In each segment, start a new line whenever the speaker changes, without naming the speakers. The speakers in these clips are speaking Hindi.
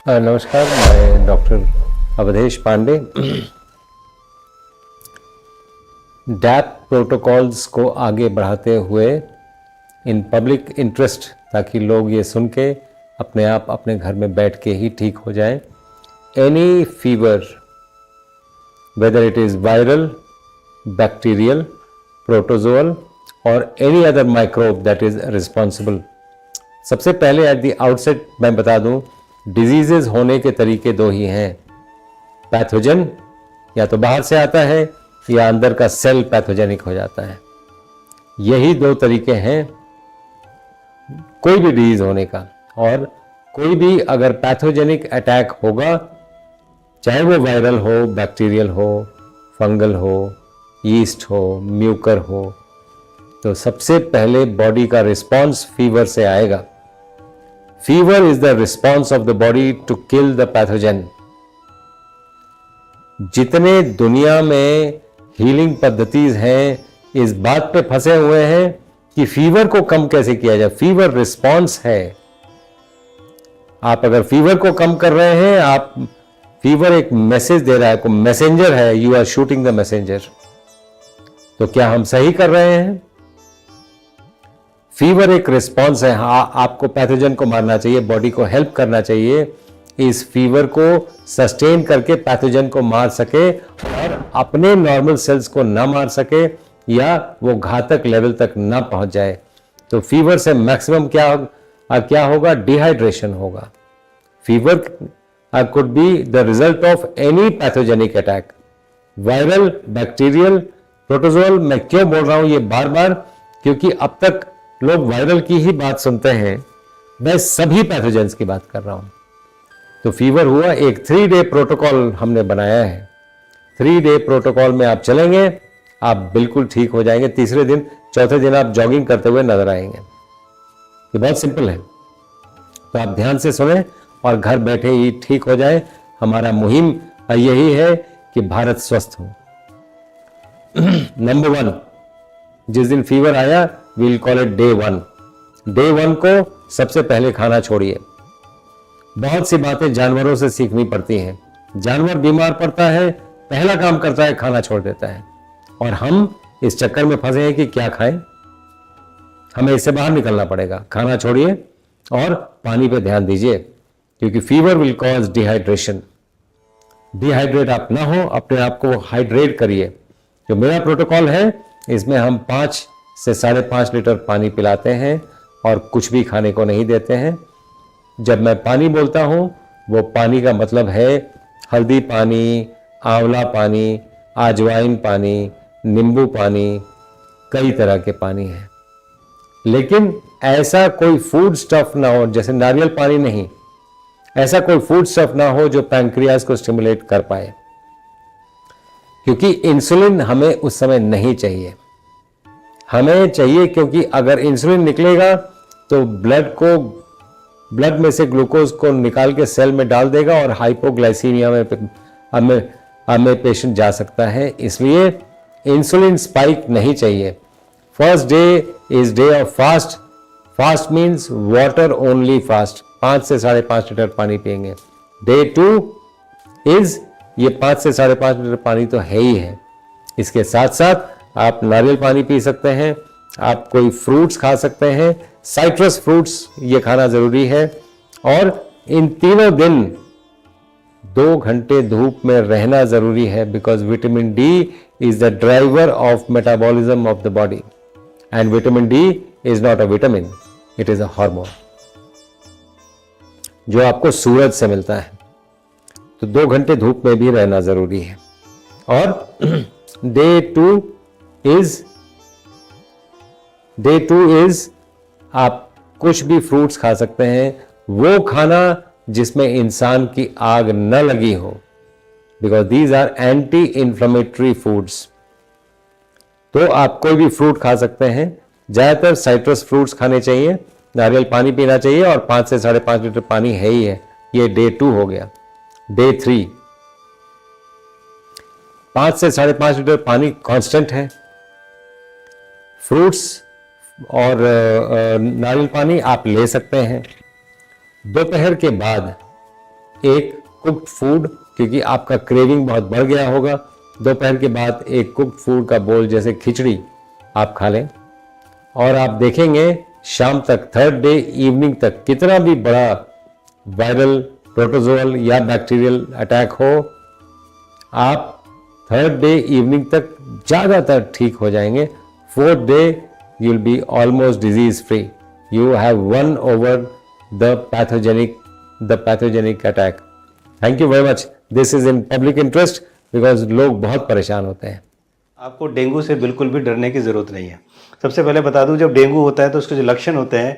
नमस्कार, मैं doctor Awadhesh Pandey. DAP protocols को आगे बढ़ाते हुए इन पब्लिक इंटरेस्ट, ताकि लोग ये सुन के अपने आप अपने घर में बैठ के ही ठीक हो जाएं। Any fever, whether it is viral, bacterial, protozoal और any other microbe that is responsible. सबसे पहले एट द आउटसेट मैं बता दूं, डिजीजेज होने के तरीके दो ही हैं। पैथोजन या तो बाहर से आता है या अंदर का सेल पैथोजेनिक हो जाता है। यही दो तरीके हैं कोई भी डिजीज होने का। और कोई भी अगर पैथोजेनिक अटैक होगा, चाहे वो वायरल हो, बैक्टीरियल हो, फंगल हो, यीस्ट हो, म्यूकर हो, तो सबसे पहले बॉडी का रिस्पॉन्स फीवर से आएगा। Fever is the response of the body to kill the pathogen. जितने दुनिया में हीलिंग पद्धतिज हैं, इस बात पे फंसे हुए हैं कि फीवर को कम कैसे किया जाए। फीवर रिस्पॉन्स है। आप अगर फीवर को कम कर रहे हैं, आप फीवर एक मैसेज दे रहा है, कोई मैसेंजर है, you are shooting the messenger. तो क्या हम सही कर रहे हैं? फीवर एक रिस्पॉन्स है। हाँ, आपको पैथोजन को मारना चाहिए, बॉडी को हेल्प करना चाहिए इस फीवर को सस्टेन करके पैथोजन को मार सके और अपने नॉर्मल सेल्स को ना मार सके या वो घातक लेवल तक ना पहुंच जाए। तो फीवर से मैक्सिमम क्या होगा? डिहाइड्रेशन होगा। Fever could be the result of any pathogenic attack, viral, bacterial, protozoal. मैं क्यों बोल रहा हूं ये बार बार? क्योंकि अब तक लोग वायरल की ही बात सुनते हैं, मैं सभी पैथोजेंस की बात कर रहा हूं। तो फीवर हुआ, एक 3 डे प्रोटोकॉल हमने बनाया है। 3 डे प्रोटोकॉल में आप चलेंगे, आप बिल्कुल ठीक हो जाएंगे। तीसरे दिन, चौथे दिन आप जॉगिंग करते हुए नजर आएंगे। ये बहुत सिंपल है, तो आप ध्यान से सुने और घर बैठे ही ठीक हो जाए। हमारा मुहिम यही है कि भारत स्वस्थ हो। नंबर 1, जिस दिन फीवर आया, we'll call it day 1। Day 1 को सबसे पहले खाना छोड़िए। बहुत सी बातें जानवरों से सीखनी पड़ती हैं। जानवर बीमार पड़ता है, पहला काम करता है खाना छोड़ देता है, और हम इस चक्कर में फंसे हैं कि क्या खाएं। हमें इससे बाहर निकलना पड़ेगा। खाना छोड़िए और पानी पे ध्यान दीजिए, क्योंकि fever will cause dehydration. Dehydrate आप ना हो, अपने आप को हाइड्रेट करिए। जो मेरा प्रोटोकॉल है, इसमें हम 5 से 5.5 लीटर पानी पिलाते हैं और कुछ भी खाने को नहीं देते हैं। जब मैं पानी बोलता हूं, वो पानी का मतलब है हल्दी पानी, आंवला पानी, अजवाइन पानी, नींबू पानी, कई तरह के पानी हैं। लेकिन ऐसा कोई फूड स्टफ ना हो, जैसे नारियल पानी नहीं, ऐसा कोई फूड स्टफ ना हो जो पैंक्रियाज को स्टिमुलेट कर पाए, क्योंकि इंसुलिन हमें उस समय नहीं चाहिए। हमें चाहिए क्योंकि अगर इंसुलिन निकलेगा तो ब्लड में से ग्लूकोज को निकाल के सेल में डाल देगा और हाइपोग्लाइसीमिया में पेशेंट जा सकता है। इसलिए इंसुलिन स्पाइक नहीं चाहिए। First day is day of fast. Fast means water only fast. 5 से 5.5 लीटर पानी पिएंगे। डे 2 इज ये 5 से 5.5 लीटर पानी तो है ही है। इसके साथ साथ आप नारियल पानी पी सकते हैं, आप कोई फ्रूट्स खा सकते हैं, साइट्रस फ्रूट्स ये खाना जरूरी है। और इन तीनों दिन 2 घंटे धूप में रहना जरूरी है, because vitamin D is the driver of metabolism of the body, and vitamin D is not a vitamin, it is a hormone जो आपको सूरज से मिलता है। तो 2 घंटे धूप में भी रहना जरूरी है। और डे 2 इज आप कुछ भी फ्रूट्स खा सकते हैं, वो खाना जिसमें इंसान की आग न लगी हो, because these are anti inflammatory foods. तो आप कोई भी फ्रूट खा सकते हैं। ज्यादातर साइट्रस फ्रूट्स खाने चाहिए, नारियल पानी पीना चाहिए, और 5 से 5.5 लीटर पानी है ही है। ये डे 2 हो गया। डे 3, 5 से 5.5 लीटर पानी कांस्टेंट है। फ्रूट्स और नारियल पानी आप ले सकते हैं। दोपहर के बाद एक कुक्ड फूड, क्योंकि आपका क्रेविंग बहुत बढ़ गया होगा, दोपहर के बाद एक कुक्ड फूड का बोल जैसे खिचड़ी आप खा लें। और आप देखेंगे शाम तक, थर्ड डे इवनिंग तक, कितना भी बड़ा वायरल, प्रोटोजोअल या बैक्टीरियल अटैक हो, आप थर्ड डे इवनिंग तक ज़्यादातर ठीक हो जाएंगे। Fourth day you will be almost disease free. You have one over the pathogenic attack. Thank you very much. This is in public interest because लोग बहुत परेशान होते हैं।
आपको डेंगू से बिल्कुल भी डरने की ज़रूरत नहीं है। सबसे पहले बता दूं, जब डेंगू होता है तो उसके जो लक्षण होते हैं,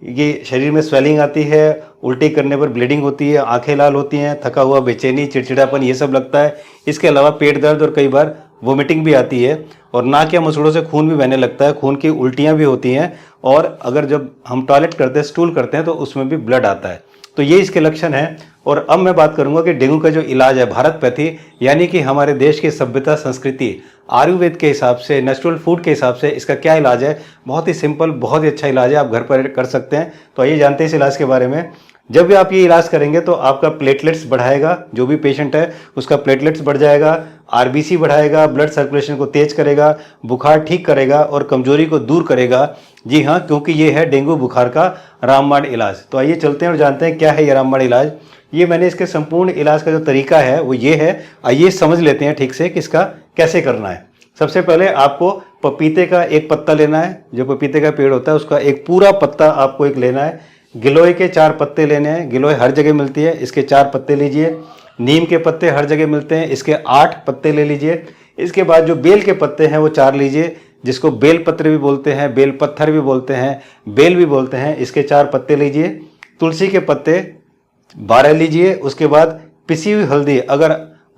ये शरीर में स्वेलिंग आती है, उल्टी करने पर ब्लीडिंग होती है, आंखें लाल होती हैं, थका हुआ, बेचैनी, चिड़चिड़ापन, ये सब लगता है। इसके अलावा पेट दर्द और कई बार वोमिटिंग भी आती है और नाक या मसूड़ों से खून भी बहने लगता है, खून की उल्टियाँ भी होती हैं और अगर जब हम टॉयलेट करते हैं, स्टूल करते हैं तो उसमें भी ब्लड आता है। तो ये इसके लक्षण हैं। और अब मैं बात करूंगा कि डेंगू का जो इलाज है, भारत पैथी यानी कि हमारे देश की सभ्यता, संस्कृति, आयुर्वेद के हिसाब से, नेचुरल फूड के हिसाब से इसका क्या इलाज है। बहुत ही सिंपल, बहुत ही अच्छा इलाज है, आप घर पर कर सकते हैं। तो आइए जानते हैं इस इलाज के बारे में। जब भी आप ये इलाज करेंगे तो आपका प्लेटलेट्स बढ़ाएगा, जो भी पेशेंट है उसका प्लेटलेट्स बढ़ जाएगा, आरबीसी बढ़ाएगा, ब्लड सर्कुलेशन को तेज करेगा, बुखार ठीक करेगा और कमजोरी को दूर करेगा। जी हाँ, क्योंकि ये है डेंगू बुखार का रामबाण इलाज। तो आइए चलते हैं और जानते हैं क्या है ये रामबाण इलाज। ये मैंने इसके संपूर्ण इलाज का जो तरीका है वो ये है। आइए समझ लेते हैं ठीक से कि इसका कैसे करना है। सबसे पहले आपको पपीते का एक पत्ता लेना है, जो पपीते का पेड़ होता है उसका एक पूरा पत्ता आपको एक लेना है। गिलोय के 4 पत्ते लेने हैं, गिलोय हर जगह मिलती है, इसके 4 पत्ते लीजिए। नीम के पत्ते हर जगह मिलते हैं, इसके 8 पत्ते ले लीजिए। इसके बाद जो बेल के पत्ते हैं वो 4 लीजिए, जिसको बेल पत्र भी बोलते हैं, बेल पत्थर भी बोलते हैं, बेल भी बोलते हैं, इसके 4 पत्ते लीजिए। तुलसी के पत्ते 12 लीजिए। उसके बाद पिसी हुई हल्दी, अगर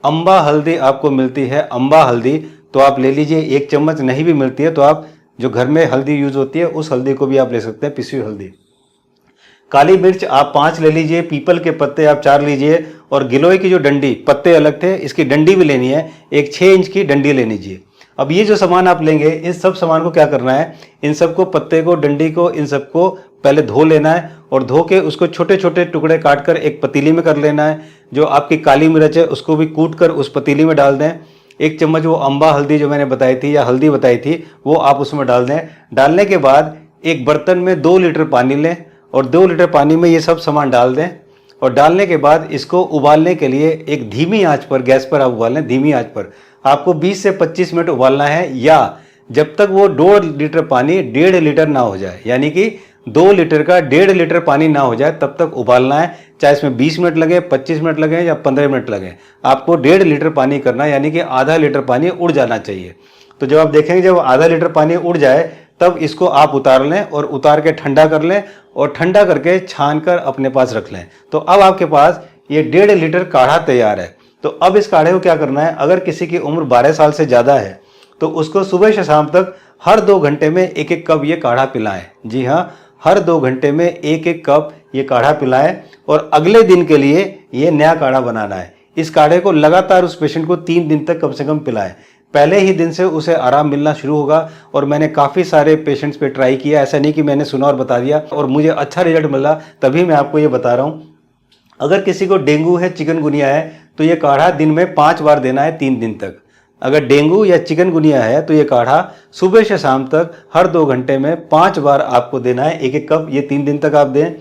अम्बा हल्दी आपको मिलती है, अम्बा हल्दी, तो आप ले लीजिए 1 चम्मच। नहीं भी मिलती है तो आप जो घर में हल्दी यूज होती है उस हल्दी को भी आप ले सकते हैं, पिसी हुई हल्दी। काली मिर्च आप 5 ले लीजिए, पीपल के पत्ते आप 4 लीजिए और गिलोय की जो डंडी, पत्ते अलग थे, इसकी डंडी भी लेनी है, एक 6 इंच की डंडी ले लीजिए। अब ये जो सामान आप लेंगे, इन सब सामान को क्या करना है, इन सबको, पत्ते को, डंडी को, इन सबको पहले धो लेना है और धो के उसको छोटे छोटे टुकड़े काटकर एक पतीली में कर लेना है। जो आपकी काली मिर्च है उसको भी कूट कर उस पतीली में डाल दें। 1 चम्मच वो अम्बा हल्दी जो मैंने बताई थी या हल्दी बताई थी वो आप उसमें डाल दें। डालने के बाद एक बर्तन में 2 लीटर पानी लें और 2 लीटर पानी में ये सब सामान डाल दें और डालने के बाद इसको उबालने के लिए एक धीमी आंच पर, गैस पर आप उबाल लें, धीमी आंच पर आपको 20 से 25 मिनट उबालना है, या जब तक वो 2 लीटर पानी 1.5 लीटर ना हो जाए, यानी कि 2 लीटर का 1.5 लीटर पानी ना हो जाए तब तक उबालना है। चाहे इसमें 20 मिनट लगे, 25 मिनट लगे या 15 मिनट लगे, आपको 1.5 लीटर पानी करना है, यानी कि आधा लीटर पानी उड़ जाना चाहिए। तो जब आप देखेंगे जब आधा लीटर पानी उड़ जाए तब इसको आप उतार लें और उतार के ठंडा कर लें और ठंडा करके छान कर अपने पास रख लें। तो अब आपके पास ये 1.5 लीटर काढ़ा तैयार है। तो अब इस काढ़े को क्या करना है, अगर किसी की उम्र 12 साल से ज़्यादा है तो उसको सुबह से शाम तक हर 2 घंटे में 1-1 कप ये काढ़ा पिलाएं। जी हाँ, हर 2 घंटे में 1-1 कप ये काढ़ा पिलाएं और अगले दिन के लिए ये नया काढ़ा बनाना है। इस काढ़े को लगातार उस पेशेंट को 3 दिन तक कम से कम पिलाएं। पहले ही दिन से उसे आराम मिलना शुरू होगा और मैंने काफ़ी सारे पेशेंट्स पे ट्राई किया, ऐसा नहीं कि मैंने सुना और बता दिया और मुझे अच्छा रिजल्ट मिला तभी मैं आपको ये बता रहा हूँ। अगर किसी को डेंगू है, चिकनगुनिया है तो ये काढ़ा दिन में 5 बार देना है 3 दिन तक। अगर डेंगू या चिकनगुनिया है तो ये काढ़ा सुबह से शाम तक हर 2 घंटे में 5 बार आपको देना है, 1-1 कप, ये 3 दिन तक आप दें।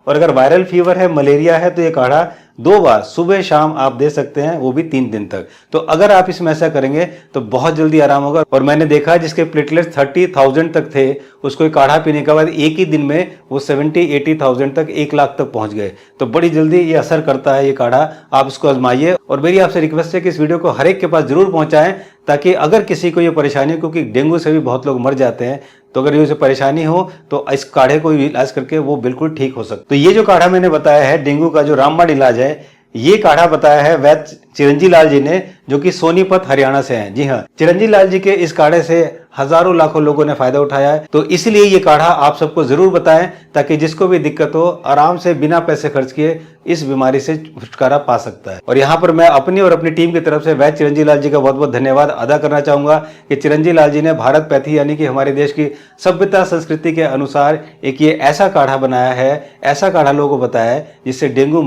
और अगर वायरल फीवर है, मलेरिया है तो ये काढ़ा 2 बार सुबह शाम आप दे सकते हैं, वो भी 3 दिन तक। तो अगर आप इसमें ऐसा करेंगे तो बहुत जल्दी आराम होगा। और मैंने देखा जिसके प्लेटलेट्स 30,000 तक थे उसको काढ़ा पीने के बाद एक ही दिन में वो 70-80,000 तक, 1 लाख तक पहुंच गए। तो बड़ी जल्दी ये असर करता है ये काढ़ा, आप इसको आजमाइए। और मेरी आपसे रिक्वेस्ट है कि इस वीडियो को हर एक के पास जरूर पहुंचाएं ताकि अगर किसी को ये परेशानी, क्योंकि डेंगू से भी बहुत लोग मर जाते हैं, तो अगर ये उसे परेशानी हो तो इस काढ़े को इलाज करके वो बिल्कुल ठीक हो सकता है। तो ये जो काढ़ा मैंने बताया है डेंगू का जो रामबाण इलाज है, ये काढ़ा बताया है वैद्य चिरंजी लाल जी ने, जो कि सोनीपत हरियाणा से हैं। जी हाँ, चिरंजी लाल जी के इस काढ़े से हजारों लाखों लोगों ने फायदा उठाया है। तो इसलिए ये काढ़ा आप सबको जरूर बताएं ताकि जिसको भी दिक्कत हो आराम से बिना पैसे खर्च किए इस बीमारी से छुटकारा पा सकता है। और यहाँ पर मैं अपनी और अपनी टीम की तरफ से वैद्य चिरंजी लाल जी का बहुत बहुत धन्यवाद अदा करना चाहूंगा कि चिरंजी लाल जी ने भारत पैथी यानी कि हमारे देश की सभ्यता संस्कृति के अनुसार एक ये ऐसा काढ़ा बनाया है, ऐसा काढ़ा लोगों को बताया है जिससे डेंगू